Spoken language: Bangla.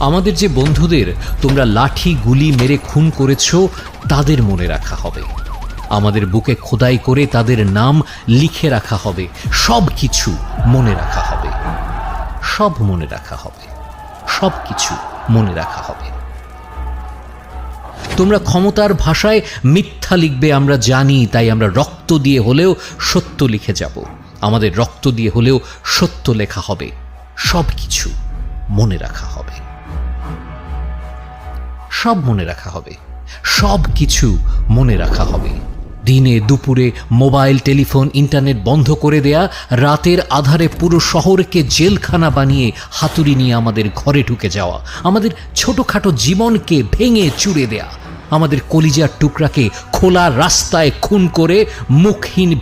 আমাদের যে বন্ধুদের তোমরা লাঠি গুলি মেরে খুন করেছ তাদের মনে রাখা হবে, আমাদের বুকে খোদাই করে তাদের নাম লিখে রাখা হবে, সব কিছু মনে রাখা হবে, সব মনে রাখা হবে, সব কিছু মনে রাখা হবে। তোমরা ক্ষমতার ভাষায় মিথ্যা লিখবে আমরা জানি, তাই আমরা রক্ত দিয়ে হলেও সত্য লিখে যাব, আমাদের রক্ত দিয়ে হলেও সত্য লেখা হবে, সব কিছু মনে রাখা হবে, সব মনে রাখা হবে, সব কিছু মনে রাখা হবে। দিনে দুপুরে মোবাইল টেলিফোন ইন্টারনেট বন্ধ করে দেয়া, রাতের আধারে পুরো শহরকে জেলখানা বানিয়ে হাতুড়ি নিয়ে আমাদের ঘরে ঢুকে যাওয়া, আমাদের ছোটখাটো জীবনকে ভেঙে চুড়ে দেয়া, আমাদের কলিজার টুকরাকে খোলা রাস্তায় খুন করে মুখহীন